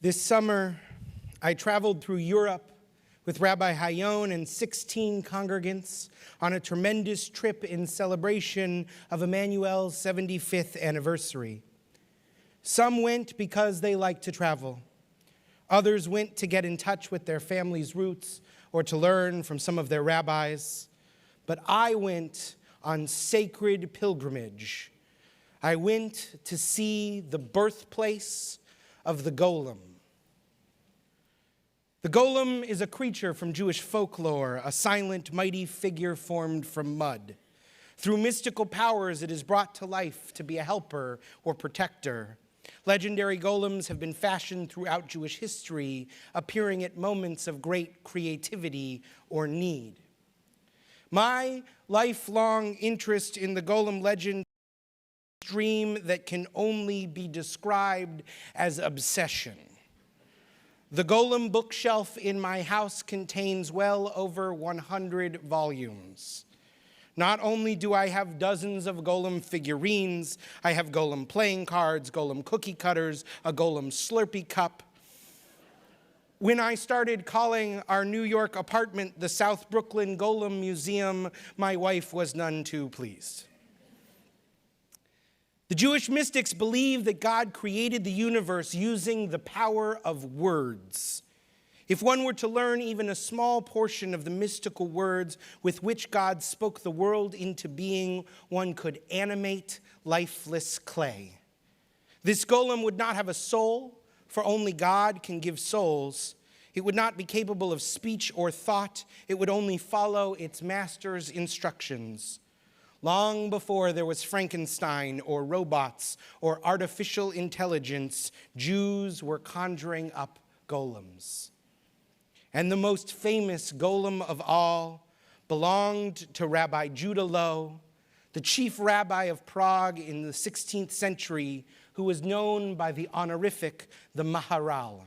This summer, I traveled through Europe with Rabbi Hayon and 16 congregants on a tremendous trip in celebration of Emmanuel's 75th anniversary. Some went because they liked to travel. Others went to get in touch with their family's roots or to learn from some of their rabbis. But I went on sacred pilgrimage. I went to see the birthplace of the Golem. The Golem is a creature from Jewish folklore, a silent, mighty figure formed from mud. Through mystical powers, it is brought to life to be a helper or protector. Legendary golems have been fashioned throughout Jewish history, appearing at moments of great creativity or need. My lifelong interest in the Golem legend is a dream that can only be described as obsession. The Golem bookshelf in my house contains well over 100 volumes. Not only do I have dozens of Golem figurines, I have Golem playing cards, Golem cookie cutters, a Golem Slurpee cup. When I started calling our New York apartment the South Brooklyn Golem Museum, my wife was none too pleased. The Jewish mystics believe that God created the universe using the power of words. If one were to learn even a small portion of the mystical words with which God spoke the world into being, one could animate lifeless clay. This golem would not have a soul, for only God can give souls. It would not be capable of speech or thought. It would only follow its master's instructions. Long before there was Frankenstein or robots or artificial intelligence, Jews were conjuring up golems. And the most famous golem of all belonged to Rabbi Judah Loew, the chief rabbi of Prague in the 16th century, who was known by the honorific the Maharal.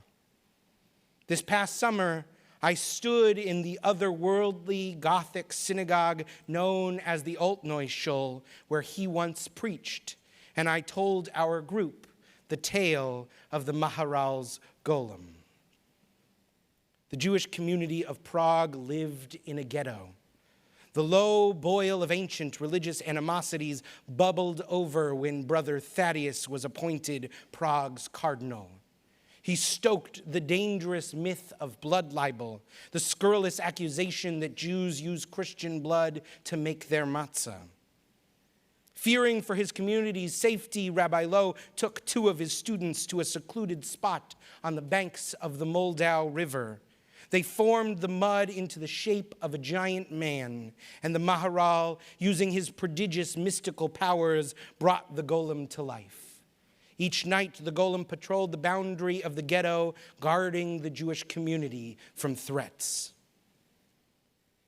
This past summer, I stood in the otherworldly Gothic synagogue known as the Altneu Shul, where he once preached, and I told our group the tale of the Maharal's golem. The Jewish community of Prague lived in a ghetto. The low boil of ancient religious animosities bubbled over when Brother Thaddeus was appointed Prague's cardinal. He stoked the dangerous myth of blood libel, the scurrilous accusation that Jews use Christian blood to make their matzah. Fearing for his community's safety, Rabbi Loew took 2 of his students to a secluded spot on the banks of the Moldau River. They formed the mud into the shape of a giant man, and the Maharal, using his prodigious mystical powers, brought the golem to life. Each night, the golem patrolled the boundary of the ghetto, guarding the Jewish community from threats.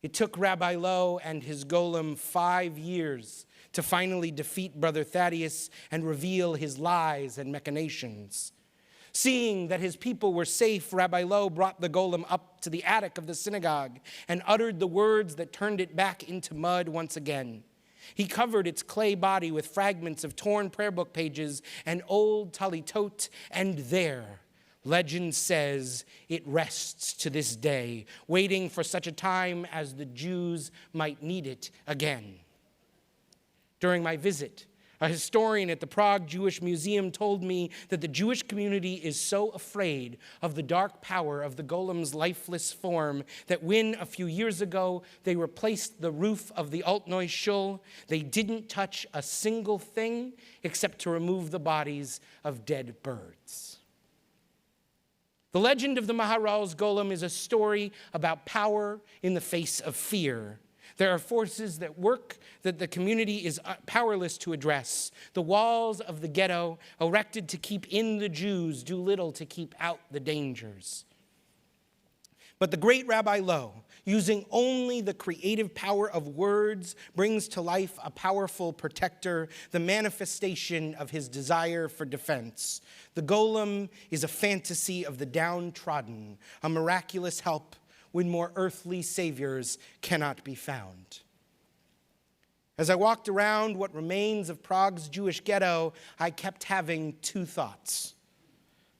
It took Rabbi Loew and his golem 5 years to finally defeat Brother Thaddeus and reveal his lies and machinations. Seeing that his people were safe, Rabbi Loew brought the golem up to the attic of the synagogue and uttered the words that turned it back into mud once again. He covered its clay body with fragments of torn prayer book pages and old talitot, and there, legend says, it rests to this day, waiting for such a time as the Jews might need it again. During my visit, a historian at the Prague Jewish Museum told me that the Jewish community is so afraid of the dark power of the golem's lifeless form that when, a few years ago, they replaced the roof of the Altneu Shul, they didn't touch a single thing except to remove the bodies of dead birds. The legend of the Maharal's golem is a story about power in the face of fear. There are forces that work that the community is powerless to address. The walls of the ghetto, erected to keep in the Jews, do little to keep out the dangers. But the great Rabbi Loew, using only the creative power of words, brings to life a powerful protector, the manifestation of his desire for defense. The golem is a fantasy of the downtrodden, a miraculous help when more earthly saviors cannot be found. As I walked around what remains of Prague's Jewish ghetto, I kept having 2 thoughts.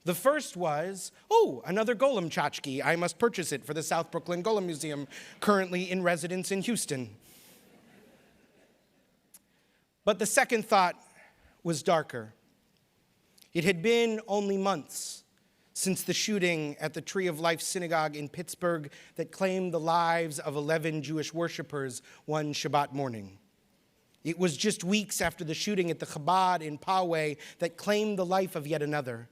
The first was, oh, another Golem tchotchke. I must purchase it for the South Brooklyn Golem Museum, currently in residence in Houston. But the second thought was darker. It had been only months since the shooting at the Tree of Life Synagogue in Pittsburgh that claimed the lives of 11 Jewish worshipers one Shabbat morning. It was just weeks after the shooting at the Chabad in Poway that claimed the life of yet another.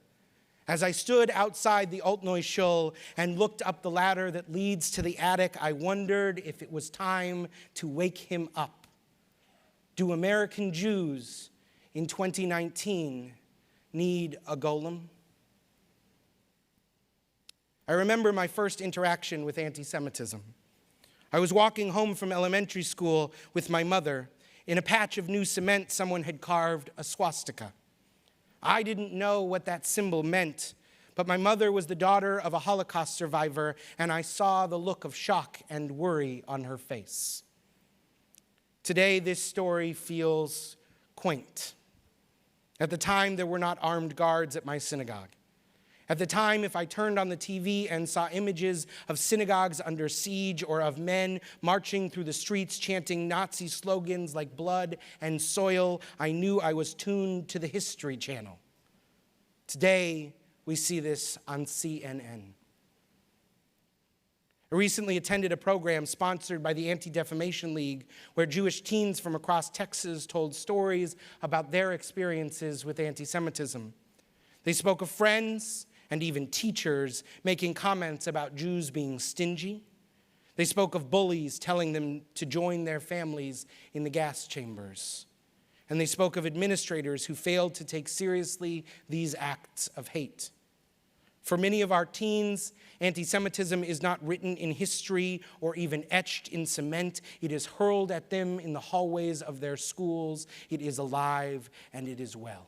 As I stood outside the Altneu Shul and looked up the ladder that leads to the attic, I wondered if it was time to wake him up. Do American Jews in 2019 need a golem? I remember my first interaction with anti-Semitism. I was walking home from elementary school with my mother. In a patch of new cement, someone had carved a swastika. I didn't know what that symbol meant, but my mother was the daughter of a Holocaust survivor, and I saw the look of shock and worry on her face. Today, this story feels quaint. At the time, there were not armed guards at my synagogue. At the time, if I turned on the TV and saw images of synagogues under siege or of men marching through the streets chanting Nazi slogans like blood and soil, I knew I was tuned to the History Channel. Today, we see this on CNN. I recently attended a program sponsored by the Anti-Defamation League where Jewish teens from across Texas told stories about their experiences with anti-Semitism. They spoke of friends and even teachers making comments about Jews being stingy. They spoke of bullies telling them to join their families in the gas chambers. And they spoke of administrators who failed to take seriously these acts of hate. For many of our teens, anti-Semitism is not written in history or even etched in cement. It is hurled at them in the hallways of their schools. It is alive and it is well.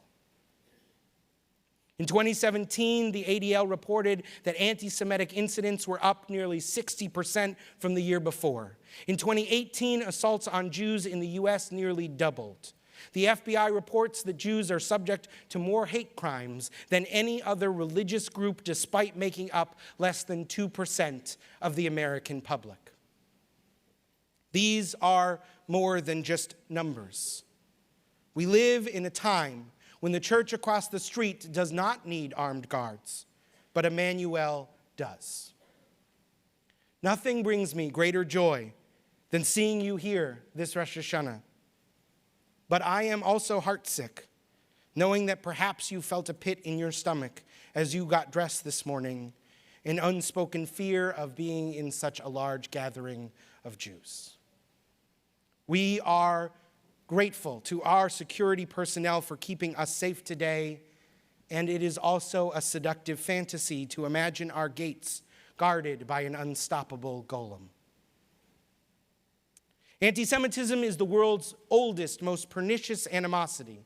In 2017, the ADL reported that anti-Semitic incidents were up nearly 60% from the year before. In 2018, assaults on Jews in the U.S. nearly doubled. The FBI reports that Jews are subject to more hate crimes than any other religious group, despite making up less than 2% of the American public. These are more than just numbers. We live in a time when the church across the street does not need armed guards, but Emmanuel does. Nothing brings me greater joy than seeing you here this Rosh HaShanah. But I am also heartsick, knowing that perhaps you felt a pit in your stomach as you got dressed this morning, an unspoken fear of being in such a large gathering of Jews. We are grateful to our security personnel for keeping us safe today, and it is also a seductive fantasy to imagine our gates guarded by an unstoppable golem. Anti-Semitism is the world's oldest, most pernicious animosity.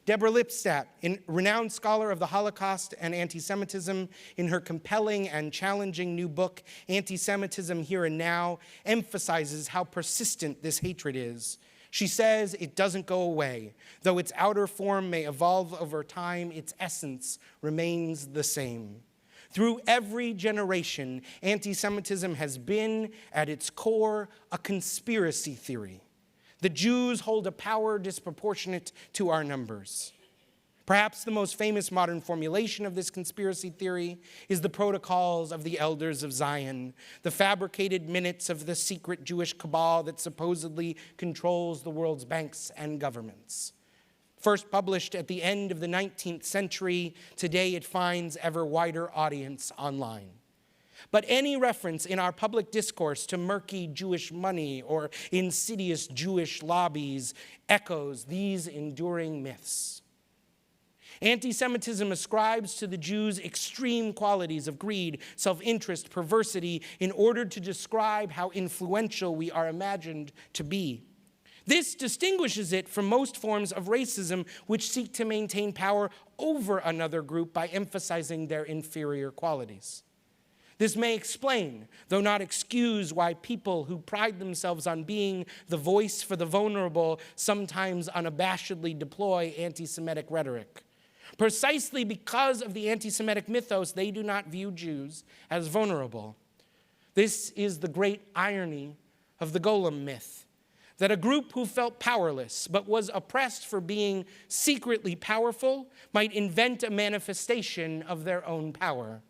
Deborah Lipstadt, a renowned scholar of the Holocaust and anti-Semitism, in her compelling and challenging new book, Anti-Semitism Here and Now, emphasizes how persistent this hatred is. She says it doesn't go away. Though its outer form may evolve over time, its essence remains the same. Through every generation, anti-Semitism has been, at its core, a conspiracy theory. The Jews hold a power disproportionate to our numbers. Perhaps the most famous modern formulation of this conspiracy theory is the Protocols of the Elders of Zion, the fabricated minutes of the secret Jewish cabal that supposedly controls the world's banks and governments. First published at the end of the 19th century, today it finds ever wider audience online. But any reference in our public discourse to murky Jewish money or insidious Jewish lobbies echoes these enduring myths. Anti-Semitism ascribes to the Jews extreme qualities of greed, self-interest, perversity, in order to describe how influential we are imagined to be. This distinguishes it from most forms of racism, which seek to maintain power over another group by emphasizing their inferior qualities. This may explain, though not excuse, why people who pride themselves on being the voice for the vulnerable sometimes unabashedly deploy anti-Semitic rhetoric. Precisely because of the anti-Semitic mythos, they do not view Jews as vulnerable. This is the great irony of the Golem myth, that a group who felt powerless but was oppressed for being secretly powerful might invent a manifestation of their own power.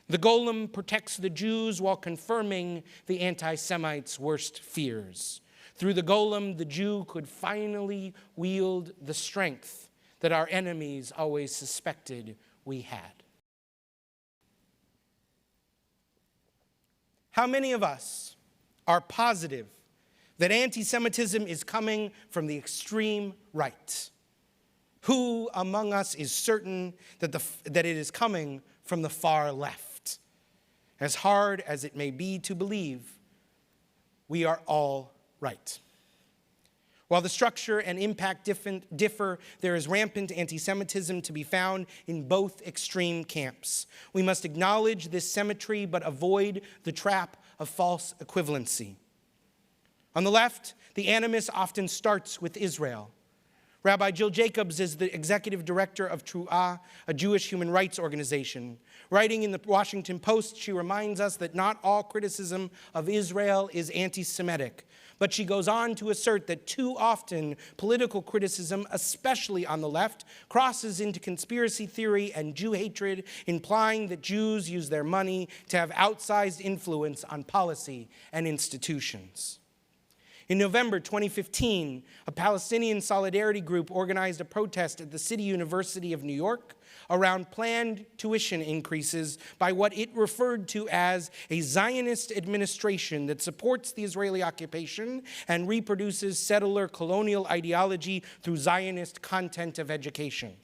The Golem protects the Jews while confirming the anti-Semites' worst fears. Through the Golem, the Jew could finally wield the strength that our enemies always suspected we had. How many of us are positive that anti-Semitism is coming from the extreme right? Who among us is certain that it is coming from the far left? As hard as it may be to believe, we are all right. While the structure and impact differ, there is rampant anti-Semitism to be found in both extreme camps. We must acknowledge this symmetry, but avoid the trap of false equivalency. On the left, the animus often starts with Israel. Rabbi Jill Jacobs is the executive director of Tru'ah, a Jewish human rights organization. Writing in the Washington Post, she reminds us that not all criticism of Israel is anti-Semitic. But she goes on to assert that too often political criticism, especially on the left, crosses into conspiracy theory and Jew hatred, implying that Jews use their money to have outsized influence on policy and institutions. In November 2015, a Palestinian solidarity group organized a protest at the City University of New York around planned tuition increases by what it referred to as a Zionist administration that supports the Israeli occupation and reproduces settler colonial ideology through Zionist content of education.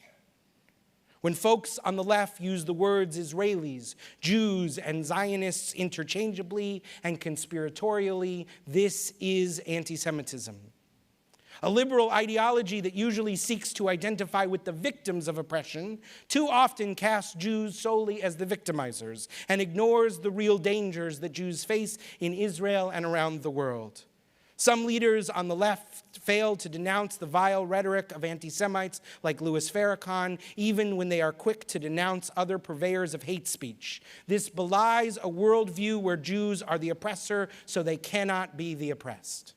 When folks on the left use the words Israelis, Jews, and Zionists interchangeably and conspiratorially, this is anti-Semitism. A liberal ideology that usually seeks to identify with the victims of oppression too often casts Jews solely as the victimizers and ignores the real dangers that Jews face in Israel and around the world. Some leaders on the left fail to denounce the vile rhetoric of anti-Semites like Louis Farrakhan, even when they are quick to denounce other purveyors of hate speech. This belies a worldview where Jews are the oppressor, so they cannot be the oppressed.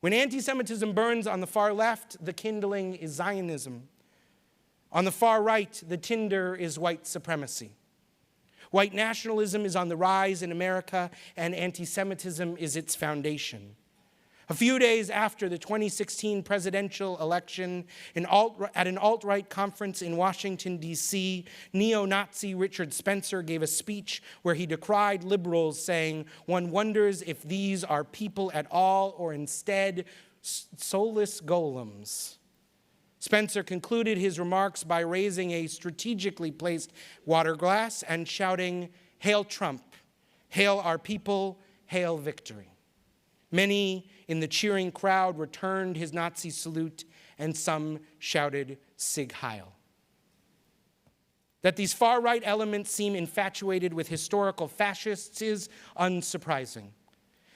When anti-Semitism burns on the far left, the kindling is Zionism. On the far right, the tinder is white supremacy. White nationalism is on the rise in America, and anti-Semitism is its foundation. A few days after the 2016 presidential election, at an alt-right conference in Washington, D.C., neo-Nazi Richard Spencer gave a speech where he decried liberals, saying, "One wonders if these are people at all, or instead soulless golems." Spencer concluded his remarks by raising a strategically placed water glass and shouting, "Hail Trump, hail our people, hail victory." Many in the cheering crowd returned his Nazi salute, and some shouted Sig Heil. That these far-right elements seem infatuated with historical fascists is unsurprising.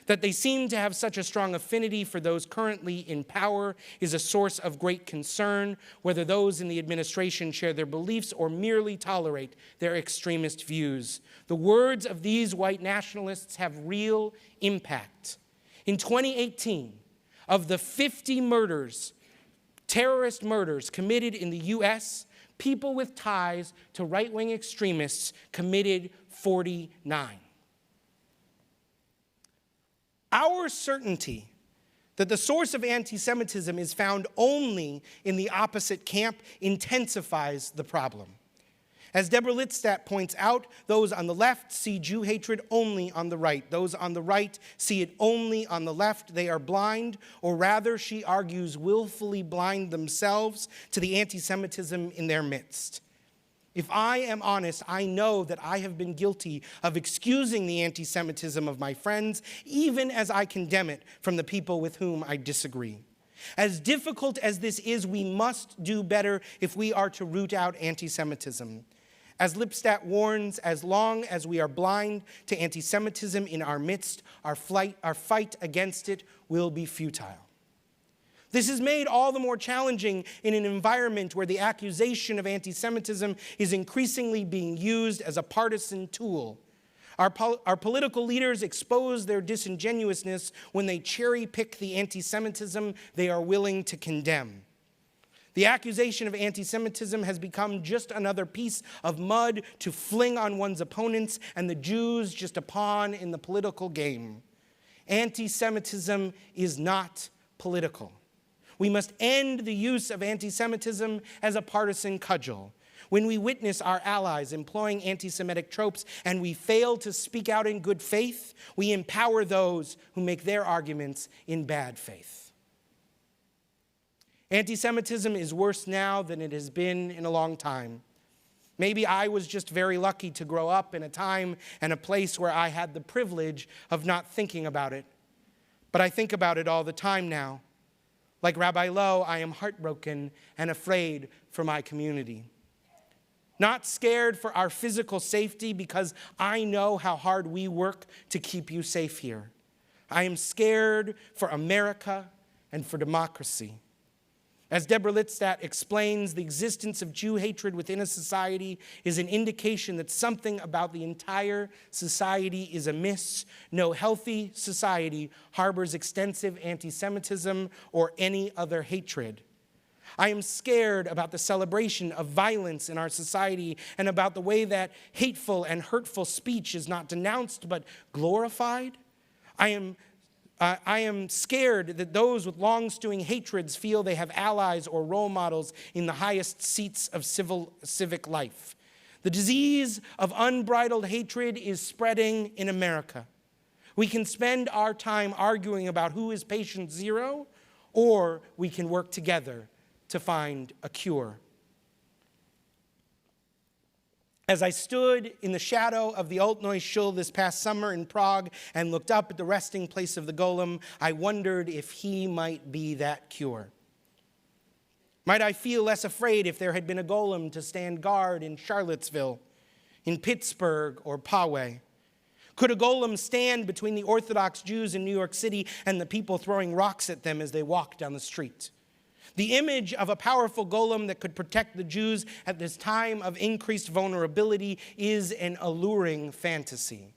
That they seem to have such a strong affinity for those currently in power is a source of great concern, whether those in the administration share their beliefs or merely tolerate their extremist views. The words of these white nationalists have real impact. In 2018, of the 50 murders, terrorist murders committed in the US, people with ties to right-wing extremists committed 49. Our certainty that the source of anti-Semitism is found only in the opposite camp intensifies the problem. As Deborah Littstadt points out, those on the left see Jew hatred only on the right. Those on the right see it only on the left. They are blind, or rather, she argues, willfully blind themselves to the anti-Semitism in their midst. If I am honest, I know that I have been guilty of excusing the anti-Semitism of my friends, even as I condemn it from the people with whom I disagree. As difficult as this is, we must do better if we are to root out anti-Semitism. As Littstadt warns, as long as we are blind to anti-Semitism in our midst, our fight against it will be futile. This is made all the more challenging in an environment where the accusation of anti-Semitism is increasingly being used as a partisan tool. Our political leaders expose their disingenuousness when they cherry-pick the anti-Semitism they are willing to condemn. The accusation of anti-Semitism has become just another piece of mud to fling on one's opponents, and the Jews just a pawn in the political game. Anti-Semitism is not political. We must end the use of anti-Semitism as a partisan cudgel. When we witness our allies employing anti-Semitic tropes and we fail to speak out in good faith, we empower those who make their arguments in bad faith. Anti-Semitism is worse now than it has been in a long time. Maybe I was just very lucky to grow up in a time and a place where I had the privilege of not thinking about it. But I think about it all the time now. Like Rabbi Lowe, I am heartbroken and afraid for my community. Not scared for our physical safety because I know how hard we work to keep you safe here. I am scared for America and for democracy. As Deborah Littstadt explains, the existence of Jew hatred within a society is an indication that something about the entire society is amiss. No healthy society harbors extensive anti-Semitism or any other hatred. I am scared about the celebration of violence in our society and about the way that hateful and hurtful speech is not denounced but glorified. I am scared that those with long-stewing hatreds feel they have allies or role models in the highest seats of civic life. The disease of unbridled hatred is spreading in America. We can spend our time arguing about who is patient zero, or we can work together to find a cure. As I stood in the shadow of the Altneu Shul this past summer in Prague and looked up at the resting place of the Golem, I wondered if he might be that cure. Might I feel less afraid if there had been a Golem to stand guard in Charlottesville, in Pittsburgh, or Poway? Could a Golem stand between the Orthodox Jews in New York City and the people throwing rocks at them as they walk down the street? The image of a powerful Golem that could protect the Jews at this time of increased vulnerability is an alluring fantasy.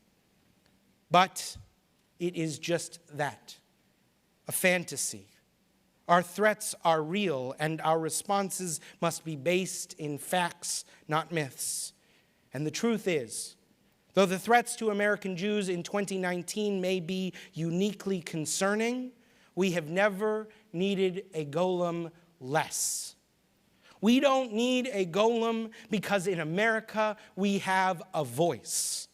But it is just that, a fantasy. Our threats are real, and our responses must be based in facts, not myths. And the truth is, though the threats to American Jews in 2019 may be uniquely concerning, we have never needed a Golem less. We don't need a Golem because in America we have a voice.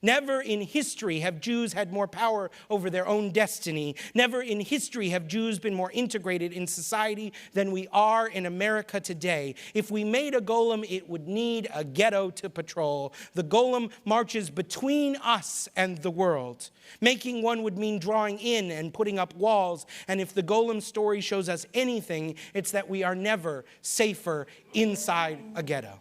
Never in history have Jews had more power over their own destiny. Never in history have Jews been more integrated in society than we are in America today. If we made a Golem, it would need a ghetto to patrol. The Golem marches between us and the world. Making one would mean drawing in and putting up walls. And if the Golem story shows us anything, it's that we are never safer inside a ghetto.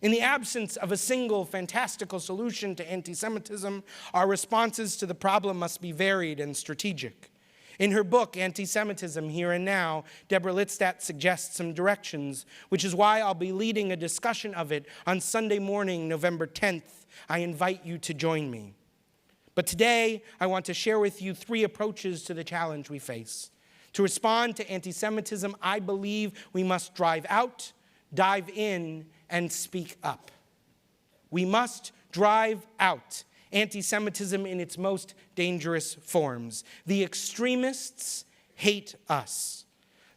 In the absence of a single fantastical solution to anti-Semitism, our responses to the problem must be varied and strategic. In her book, Anti-Semitism, Here and Now, Deborah Littstadt suggests some directions, which is why I'll be leading a discussion of it on Sunday morning, November 10th. I invite you to join me. But today, I want to share with you 3 approaches to the challenge we face. To respond to anti-Semitism, I believe we must drive out, dive in, and speak up. We must drive out anti-Semitism in its most dangerous forms. The extremists hate us.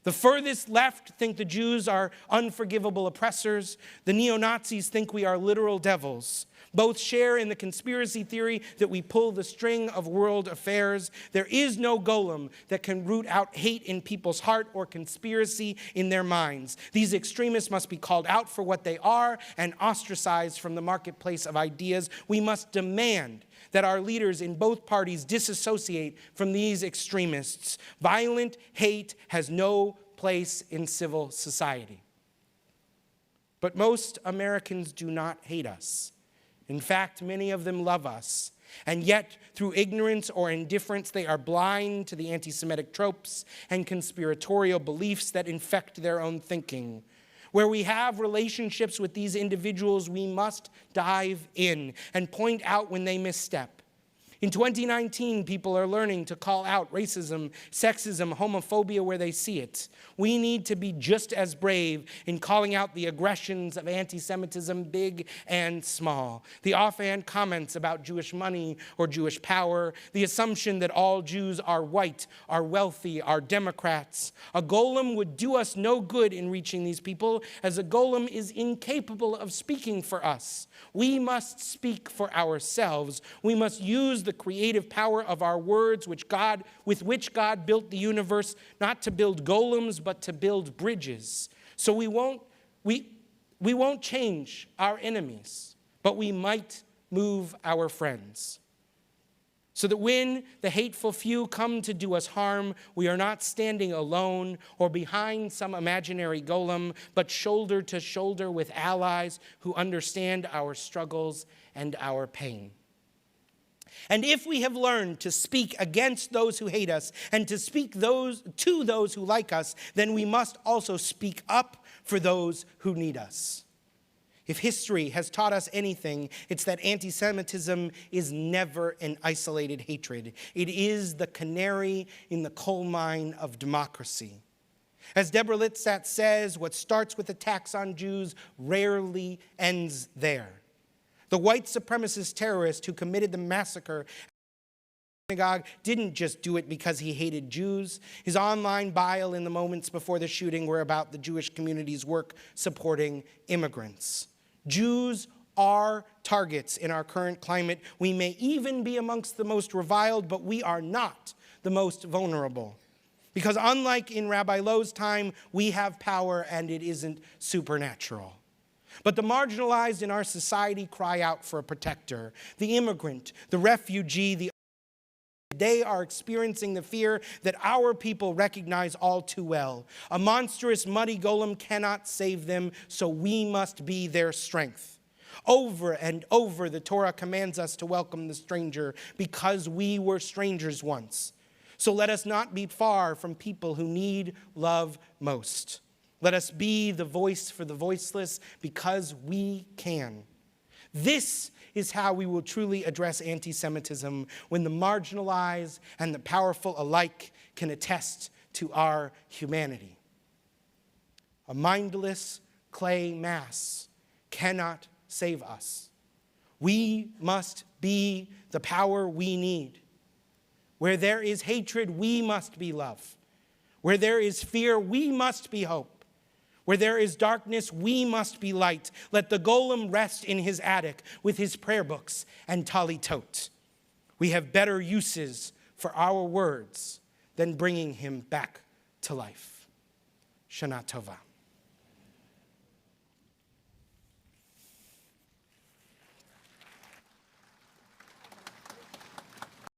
The furthest left think the Jews are unforgivable oppressors. The neo-Nazis think we are literal devils. Both share in the conspiracy theory that we pull the string of world affairs. There is no Golem that can root out hate in people's heart or conspiracy in their minds. These extremists must be called out for what they are and ostracized from the marketplace of ideas. We must demand that our leaders in both parties disassociate from these extremists. Violent hate has no place in civil society. But most Americans do not hate us. In fact, many of them love us, And yet, through ignorance or indifference, they are blind to the anti-Semitic tropes and conspiratorial beliefs that infect their own thinking. Where we have relationships with these individuals, we must dive in and point out when they misstep. In 2019, people are learning to call out racism, sexism, homophobia where they see it. We need to be just as brave in calling out the aggressions of anti-Semitism, big and small. The offhand comments about Jewish money or Jewish power, the assumption that all Jews are white, are wealthy, are Democrats. A golem would do us no good in reaching these people, as a golem is incapable of speaking for us. We must speak for ourselves. We must use the creative power of our words, with which God built the universe, not to build golems, but to build bridges. So we won't change our enemies, but we might move our friends. So that when the hateful few come to do us harm, we are not standing alone or behind some imaginary golem, but shoulder to shoulder with allies who understand our struggles and our pain. And if we have learned to speak against those who hate us and to speak to those who like us, then we must also speak up for those who need us. If history has taught us anything, it's that anti-Semitism is never an isolated hatred. It is the canary in the coal mine of democracy. As Deborah Litzat says, what starts with attacks on Jews rarely ends there. The white supremacist terrorist who committed the massacre at the synagogue didn't just do it because he hated Jews. His online bile in the moments before the shooting were about the Jewish community's work supporting immigrants. Jews are targets in our current climate. We may even be amongst the most reviled, but we are not the most vulnerable. Because unlike in Rabbi Lowe's time, we have power and it isn't supernatural. But the marginalized in our society cry out for a protector. The immigrant, the refugee, they are experiencing the fear that our people recognize all too well. A monstrous, muddy golem cannot save them, so we must be their strength. Over and over, the Torah commands us to welcome the stranger because we were strangers once. So let us not be far from people who need love most. Let us be the voice for the voiceless because we can. This is how we will truly address anti-Semitism, when the marginalized and the powerful alike can attest to our humanity. A mindless clay mass cannot save us. We must be the power we need. Where there is hatred, we must be love. Where there is fear, we must be hope. Where there is darkness, we must be light. Let the golem rest in his attic with his prayer books and talitot. We have better uses for our words than bringing him back to life. Shana Tova.